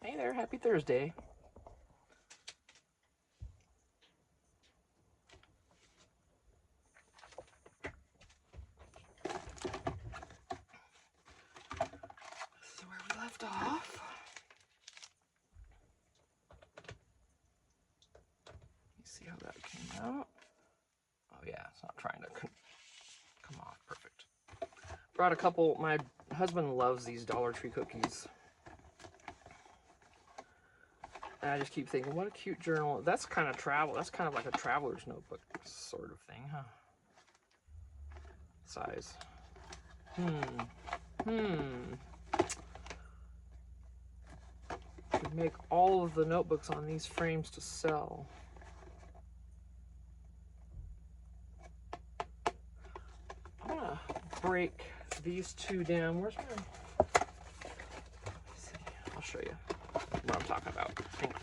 Hey there, happy Thursday. This is where we left off. You see how that came out? Oh yeah, it's not trying to come off. Perfect. Brought a couple. My husband loves these Dollar Tree cookies. And I just keep thinking, what a cute journal. That's kind of travel. That's kind of like a traveler's notebook sort of thing, huh? Size. Could make all of the notebooks on these frames to sell. I'm gonna break these two down. Where's my? Let's see. I'll show you what I'm talking about. Hang on.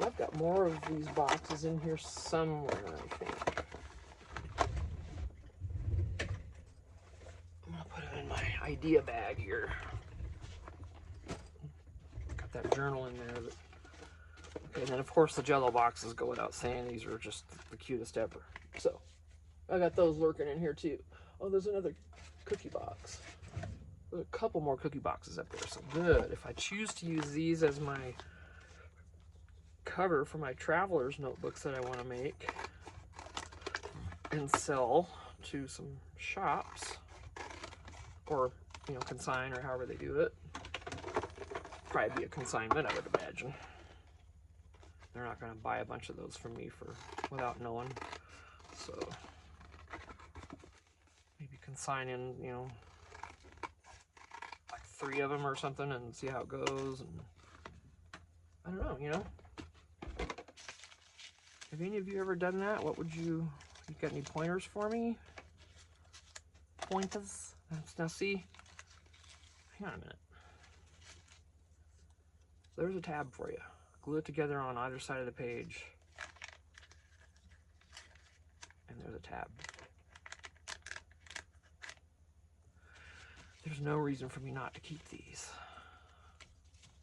I've got more of these boxes in here somewhere, I think. I'm gonna put them in my idea bag here. Got that journal in there. Okay, and then of course the Jello boxes go without saying. These are just the cutest ever. So I got those lurking in here too. Oh, there's another cookie box. There's a couple more cookie boxes up there. So good. If I choose to use these as my cover for my traveler's notebooks that I want to make and sell to some shops, or consign, or however they do it. Probably be a consignment, I would imagine. They're not going to buy a bunch of those from me without knowing. So maybe consign in, like 3 of them or something, and see how it goes. And I don't know, Have any of you ever done that? What would you got any pointers for me? Pointers? Now see, hang on a minute. There's a tab for you. Glue it together on either side of the page. And there's a tab. There's no reason for me not to keep these,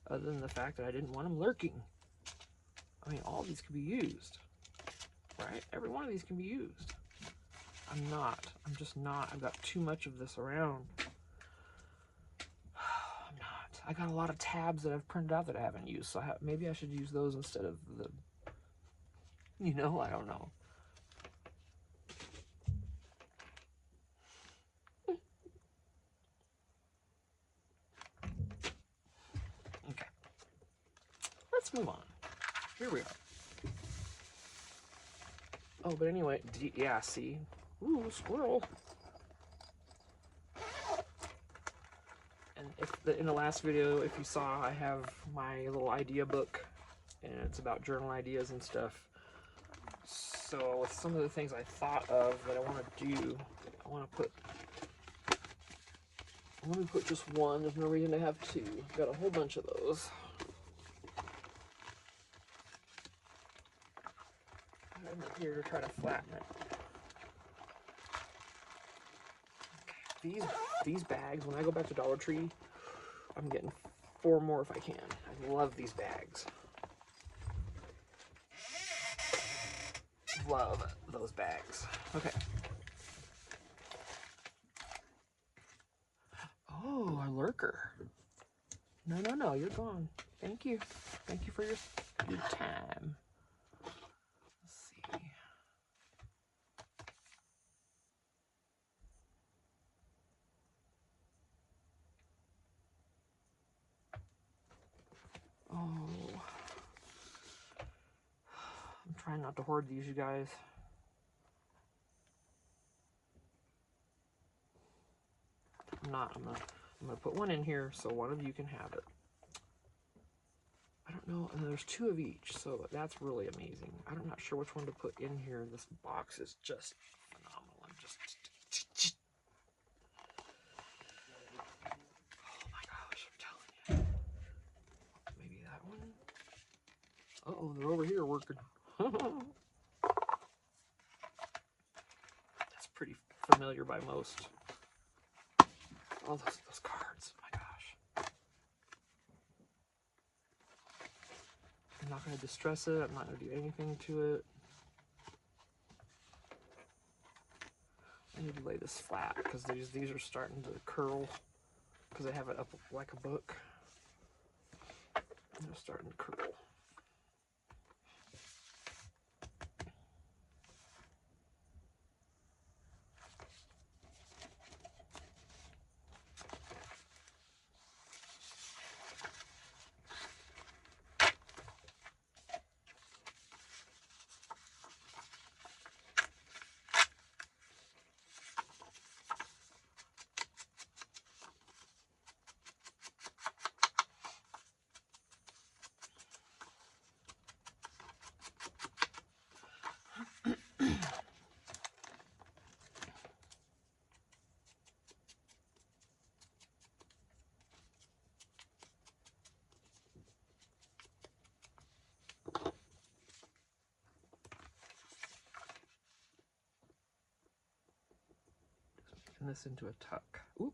other than the fact that I didn't want them lurking. I mean, all of these can be used, right? Every one of these can be used. I'm just not. I've got too much of this around. I'm not. I got a lot of tabs that I've printed out that I haven't used, so maybe I should use those instead of the, I don't know. Okay. Let's move on. Here we are. Oh, but anyway, yeah, see? Ooh, squirrel. And in the last video, if you saw, I have my little idea book, and it's about journal ideas and stuff. So with some of the things I thought of that I want to do, I'm going to put just one. There's no reason to have 2. I've got a whole bunch of those. I'm here to try to flatten it. These bags, when I go back to Dollar Tree, I'm getting 4 more if I can. I love these bags. Love those bags. Okay. Oh, a lurker. No, you're gone. Thank you. Thank you for your time. Let's see. Oh. I'm trying not to hoard these, you guys. I'm not. I'm gonna put one in here so one of you can have it. I don't know, and there's 2 of each, so that's really amazing. I'm not sure which one to put in here. This box is just phenomenal. I'm just oh my gosh, I'm telling you. Maybe that one. Uh-oh, they're over here working. That's familiar by most. Oh, those cards. My gosh. I'm not going to distress it. I'm not going to do anything to it. I need to lay this flat because these are starting to curl because I have it up like a book. They're starting to curl. This into a tuck. Oop.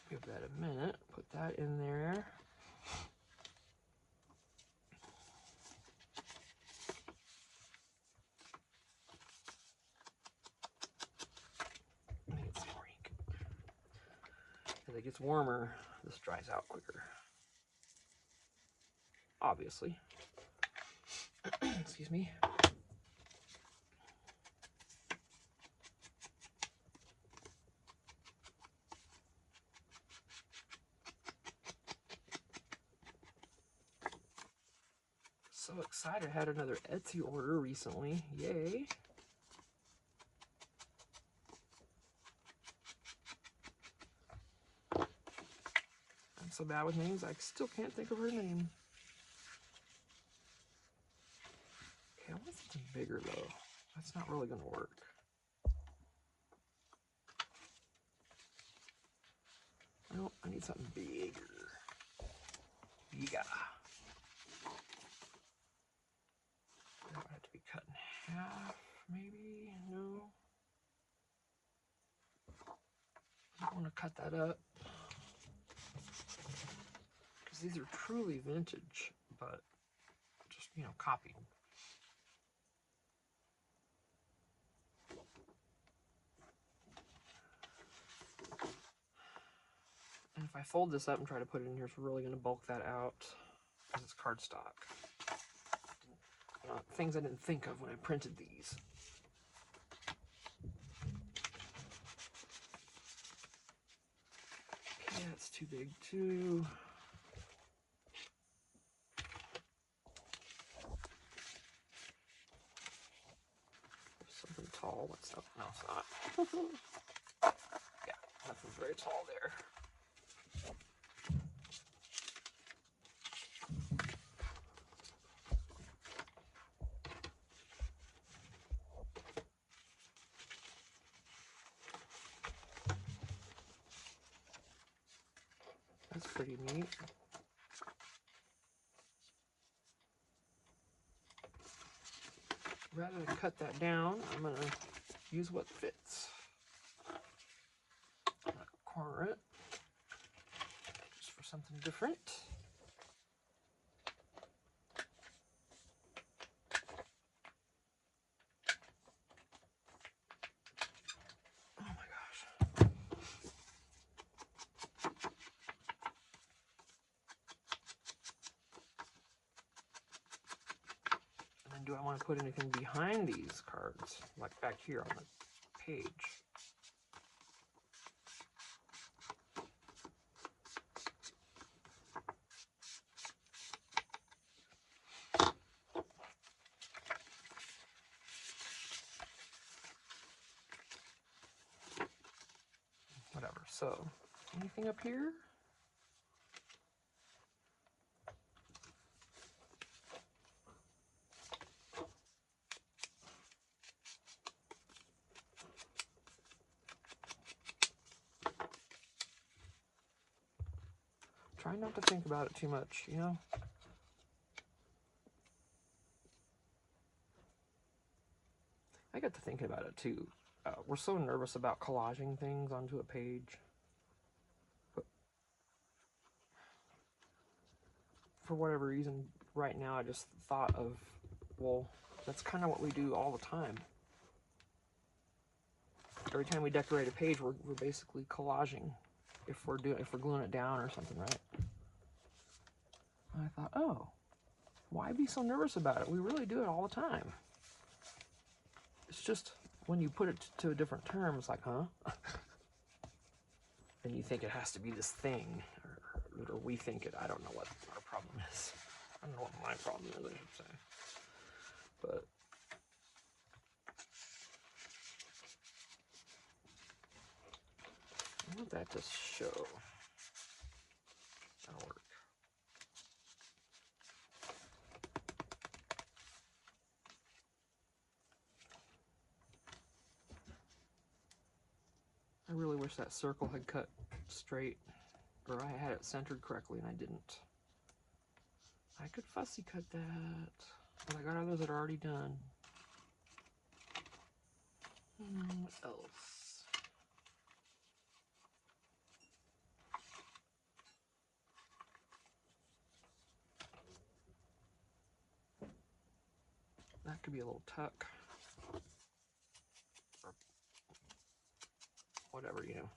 Give that a minute. Put that in there. As it gets warmer, this dries out quicker. Obviously. Excuse me. So excited. I had another Etsy order recently. Yay. I'm so bad with names, I still can't think of her name. Okay, I want something bigger though. That's not really going to work. No, I need something bigger. Yeah. That would have to be cut in half, maybe? No. I don't want to cut that up. Because these are truly vintage, but just, you know, copied. And if I fold this up and try to put it in here, it's really going to bulk that out because it's cardstock. Things I didn't think of when I printed these. Okay, that's too big too. Something tall. What's up? No, it's not. Yeah, nothing's very tall there. That's pretty neat. Rather than cut that down, I'm going to use what fits. I'm going to corner it just for something different. Oh my gosh. And then do I want to put anything behind these cards, like back here on the page? Whatever. So, anything up here? try not to think about it too much, you know? I got to thinking about it too. We're so nervous about collaging things onto a page. But for whatever reason, right now I just thought of, well, that's kind of what we do all the time. Every time we decorate a page, we're basically collaging if we're gluing it down or something, right? And I thought, oh, why be so nervous about it? We really do it all the time. It's just when you put it to a different term, it's like, huh? And you think it has to be this thing, or we think it. I don't know what our problem is. I don't know what my problem is, I should say. But I want that to show. That'll work. I really wish that circle had cut straight, or I had it centered correctly and I didn't. I could fussy cut that, but I got others that are already done. What else? That could be a little tuck. Or whatever, you know.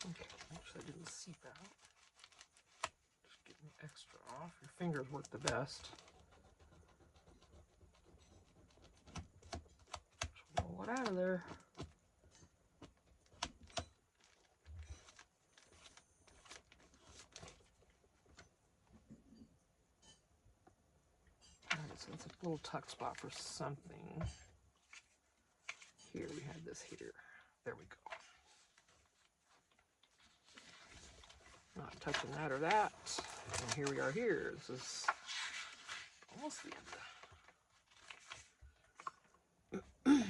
Okay, actually I didn't seep out. Just getting extra off. Your fingers work the best. Just roll it out of there. Alright, so it's a little tuck spot for something. Here, we had this here. There we go. Not touching that or that. And here we are here. This is almost the end.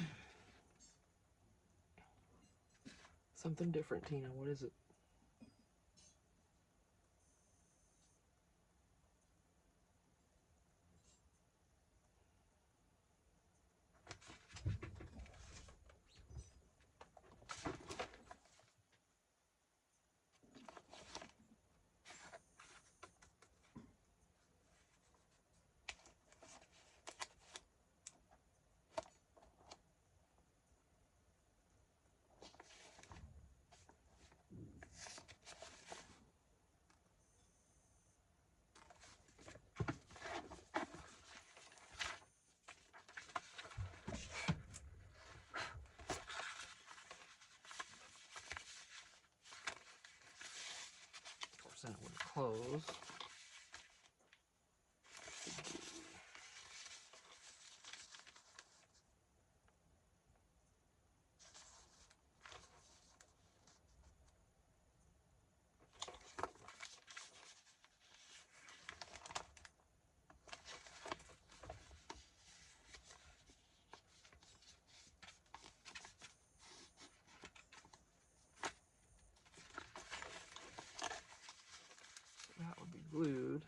Something different, Tina. What is it? Of course, then it wouldn't close. That would be glued.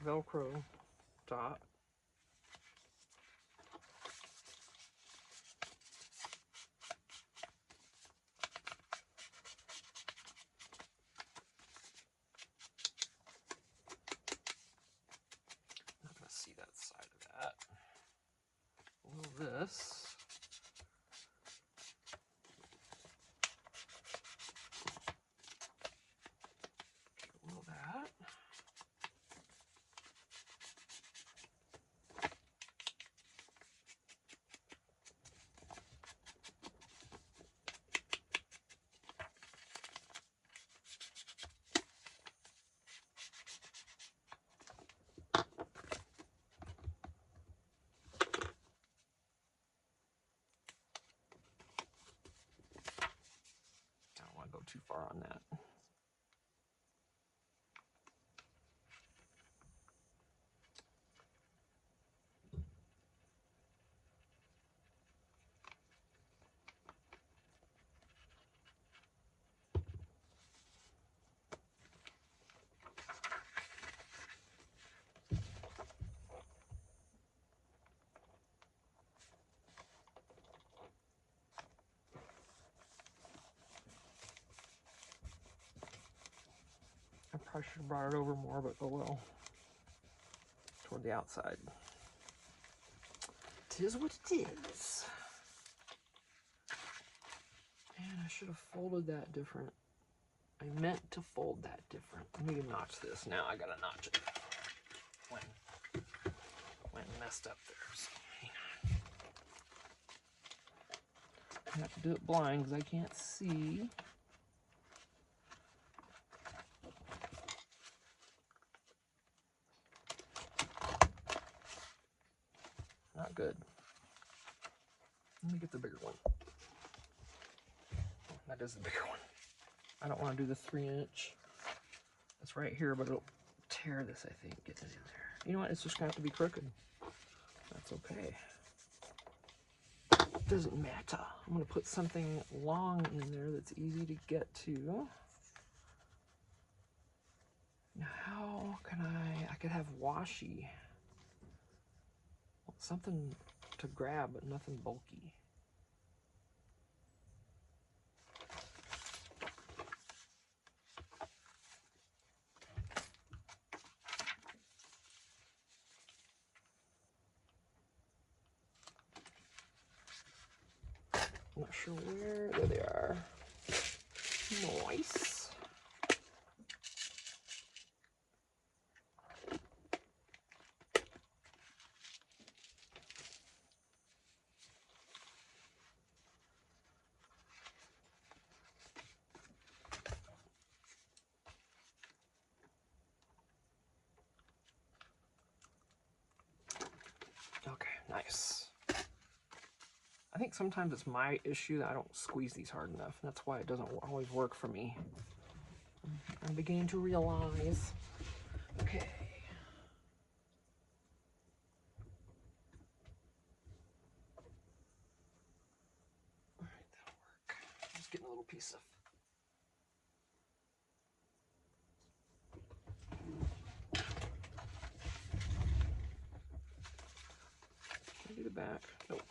Velcro dot. this. Get a little of that. Go too far on that. I probably should have brought it over more, but oh well. Toward the outside. It is what it is. Man, I should have folded that different. I meant to fold that different. I need to notch this. Now I gotta notch it. Went messed up there. So hang on. I have to do it blind because I can't see. Not good. Let me get the bigger one. That is the bigger one. I don't want to do the 3-inch. It's right here, but it'll tear this, I think, getting it in there. You know what? It's just going to have to be crooked. That's okay. It doesn't matter. I'm going to put something long in there that's easy to get to. Now, how can I could have washi. Something to grab, but nothing bulky. I'm not sure where. There they are. Nice. Okay, nice. I think sometimes it's my issue that I don't squeeze these hard enough, and that's why it doesn't always work for me. I'm beginning to realize. Okay. All right, that'll work. Just getting a little piece of. Can I do the back? Nope.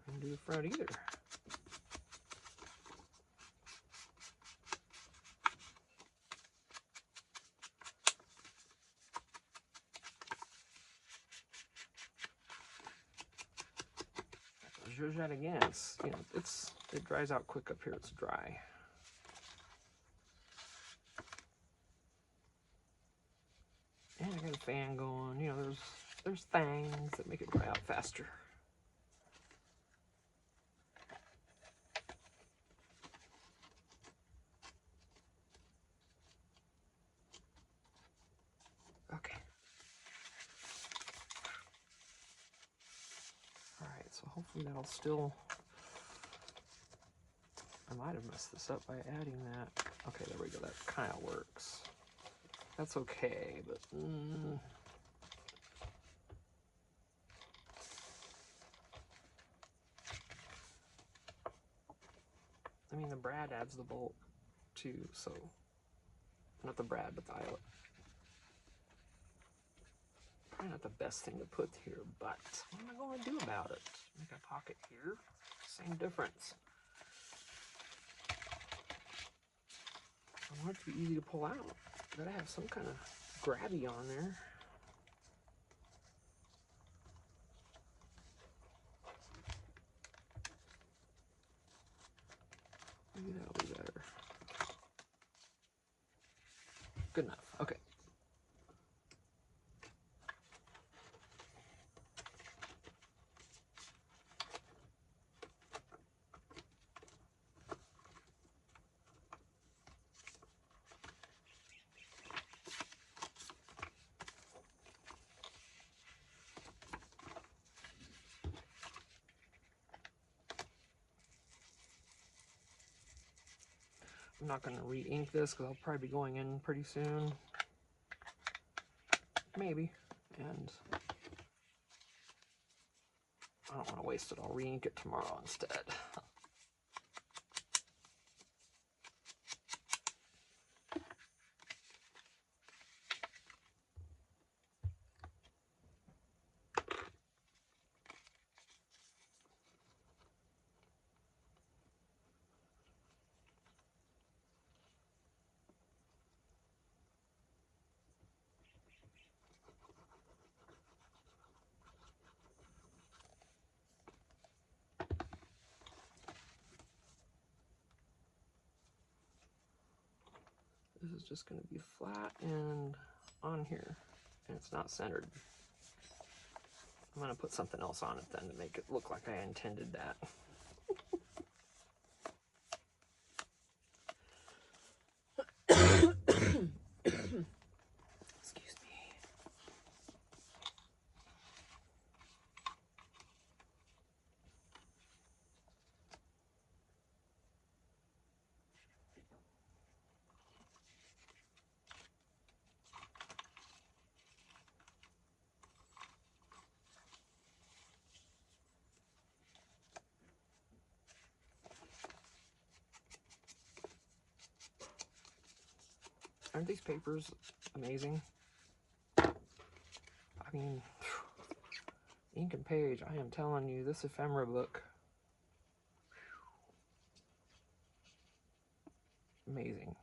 Can't do the front either. That again, it's, you know, it dries out quick up here. It's dry. And I got a fan going. You know, there's things that make it dry out faster. Okay. All right, so hopefully that'll still. I might have messed this up by adding that. Okay, there we go. That kind of works. That's okay, but I mean, the brad adds the bulk too, so not the brad, but the eyelet. Probably not the best thing to put here, but what am I going to do about it? Make a pocket here. Same difference. I want it to be easy to pull out. Gotta have some kind of grabby on there. Maybe that'll be better. Good enough. Okay. I'm not going to re-ink this because I'll probably be going in pretty soon. Maybe. And I don't want to waste it. I'll re-ink it tomorrow instead. This is just going to be flat and on here, and it's not centered. I'm going to put something else on it then to make it look like I intended that. Excuse me. Aren't these papers amazing? I mean, ink and page, I am telling you, this ephemera book, amazing.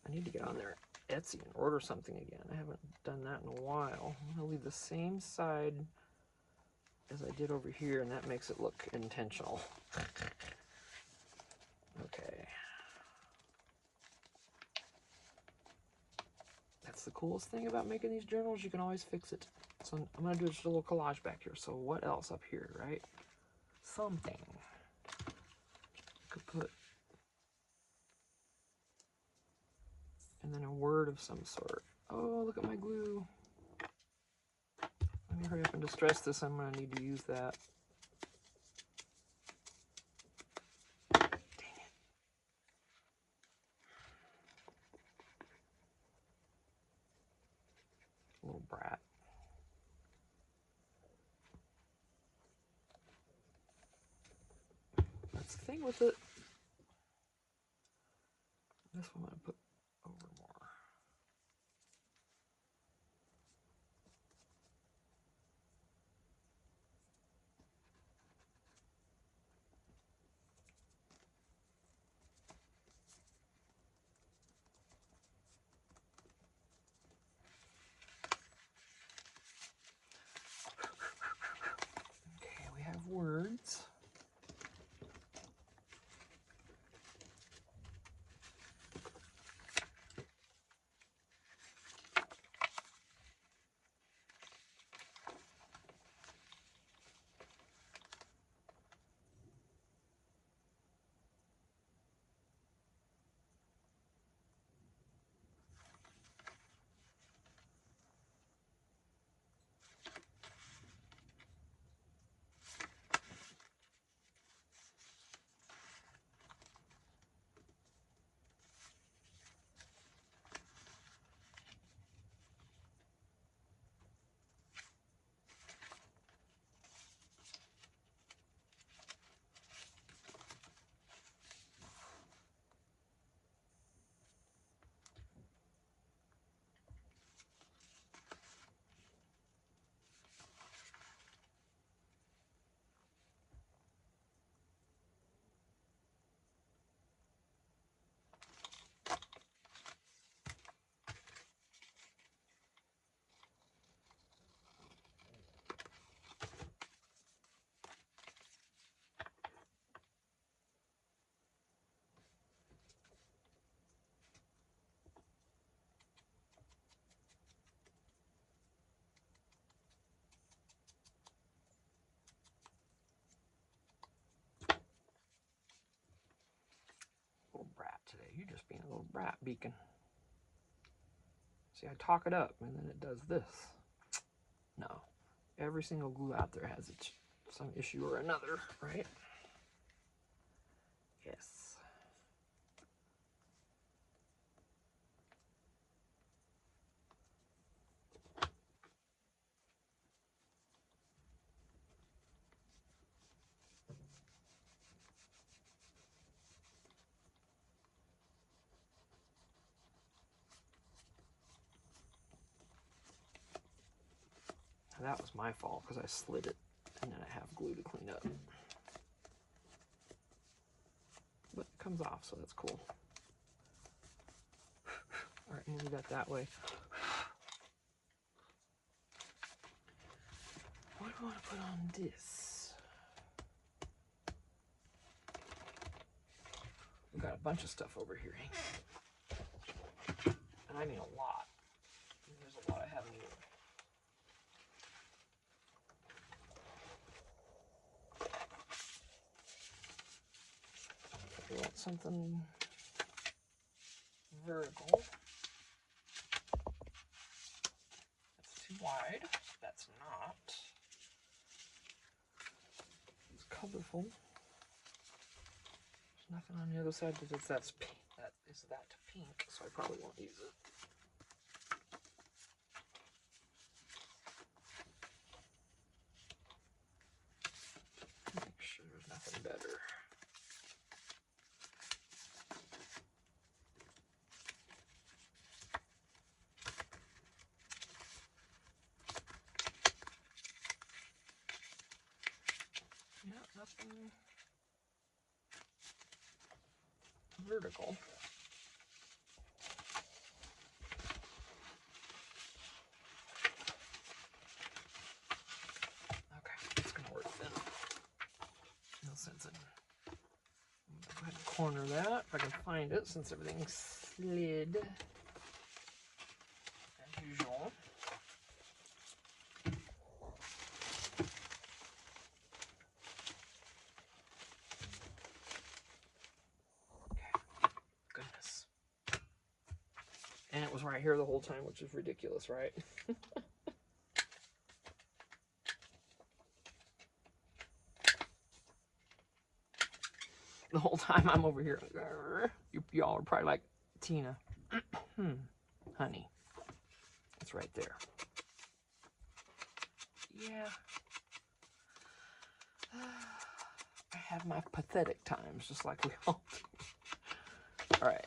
I need to get on there Etsy and order something again. I haven't done that in a while. I'm going to leave the same side as I did over here, and that makes it look intentional. Okay. That's the coolest thing about making these journals. You can always fix it. So I'm going to do just a little collage back here. So what else up here, right? Something. I could put, and then a word of some sort. Oh, look at my glue. Let me hurry up and distress this. I'm going to need to use that. Little brat. That's the thing with it. This one I'm going to put over more. Okay, we have words. being a little brat beacon. See, I talk it up and then it does this. No. Every single glue out there has some issue or another, right? Yes. That was my fault because I slid it and then I have glue to clean up. But it comes off, so that's cool. All right, move that way. What do I want to put on this? We've got a bunch of stuff over here. And I mean a lot. There's a lot I haven't even. We want something vertical. That's too wide. That's not. It's colorful. There's nothing on the other side that's pink. That is that pink, so I probably won't use it. Make sure there's nothing better. Yeah, nothing vertical. Okay, it's gonna work then. No sense in. Go ahead and corner that if I can find it, since everything's slid as usual. And it was right here the whole time, which is ridiculous, right? The whole time I'm over here, y'all are probably like, Tina, honey, it's right there. Yeah. I have my pathetic times, just like we all do. All right.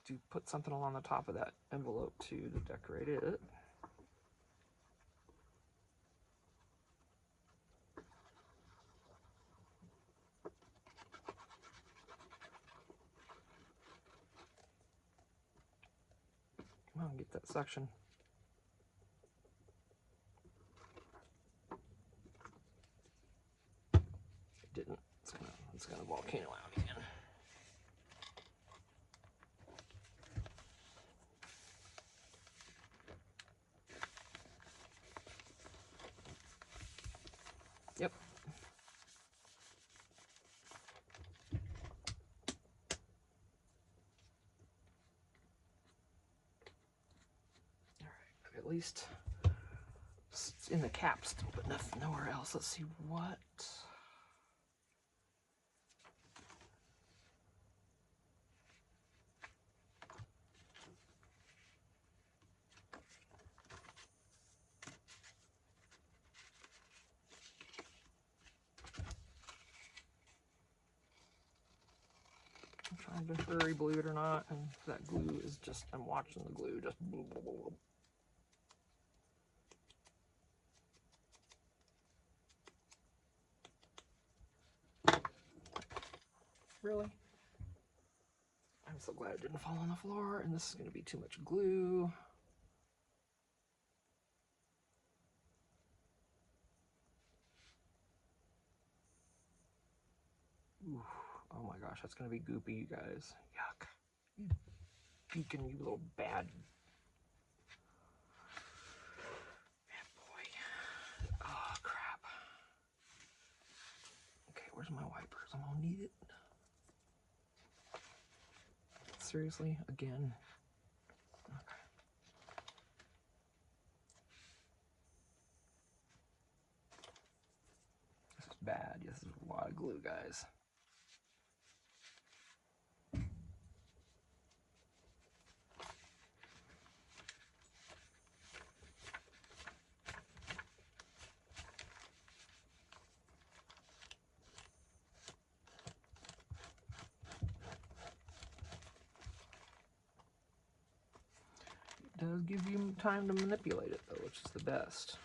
To put something along the top of that envelope too to decorate it. Come on, get that section. It didn't. It's gonna volcano out again. Yep. All right, at least it's in the cap still, but nothing, nowhere else. Let's see what. I'm trying to hurry, believe it or not, and that glue is just, I'm watching the glue just blah, blah, blah, blah. Really? I'm so glad it didn't fall on the floor, and this is going to be too much glue. Ooh, oh my gosh, that's going to be goopy, you guys. Yuck. You beacon, you little bad boy. Oh, crap. Okay, where's my wipers? I'm going to need it. Seriously? Again? Okay. This is bad. This is a lot of glue, guys. It does give you time to manipulate it, though, which is the best.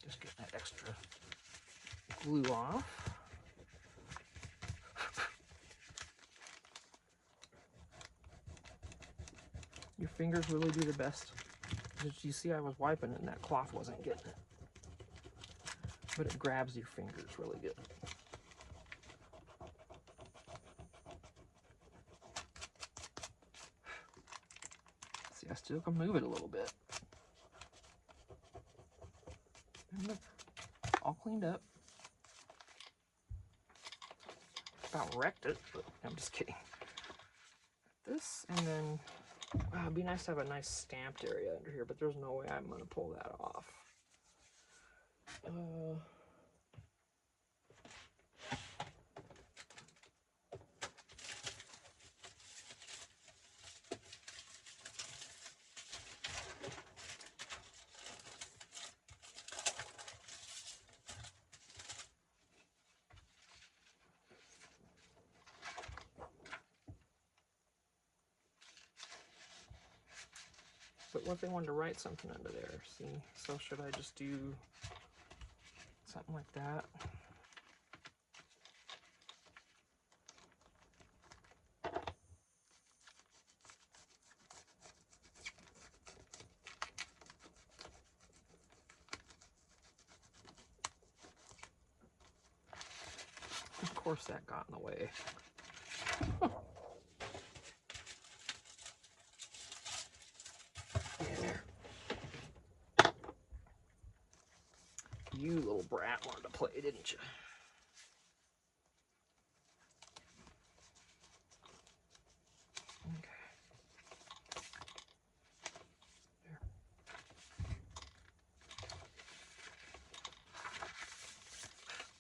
Just get that extra glue off. Your fingers really do the best. You see, I was wiping it and that cloth wasn't getting it. But it grabs your fingers really good. See, I still can move it a little bit. And look, all cleaned up. About wrecked it, but I'm just kidding. This, and then it'd be nice to have a nice stamped area under here, but there's no way I'm going to pull that off. But what if they wanted to write something under there? See, so should I just do something like that? Of course that got in the way. You little brat wanted to play, didn't you? Okay. There.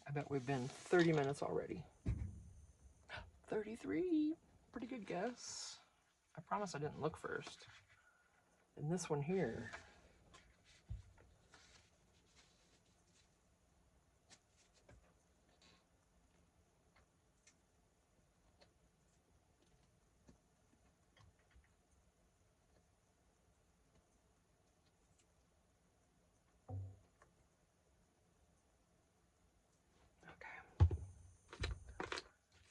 I bet we've been 30 minutes already. 33. Pretty good guess. I promise I didn't look first. And this one here.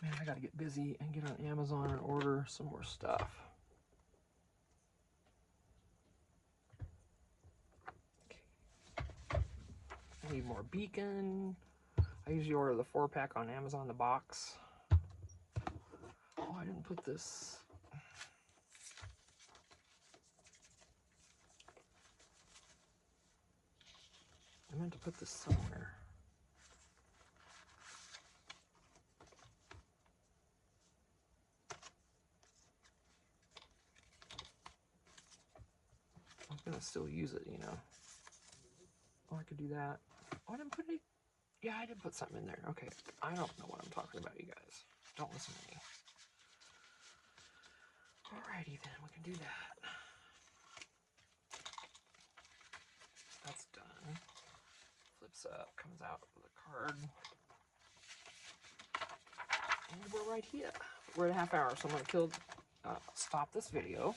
Man, I gotta get busy and get on Amazon and order some more stuff. Okay. I need more beacon. I usually order the 4-pack on Amazon, the box. Oh, I didn't put this. I meant to put this somewhere. I was gonna still use it, you know. Oh, I could do that. Oh, I didn't put any. Yeah, I did put something in there. Okay, I don't know what I'm talking about, you guys. Don't listen to me. Alrighty then, we can do that. That's done. Flips up, comes out with a card. And we're right here. We're at a half hour, so I'm gonna stop this video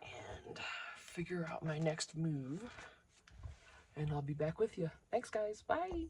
and figure out my next move. And I'll be back with you. Thanks, guys. Bye.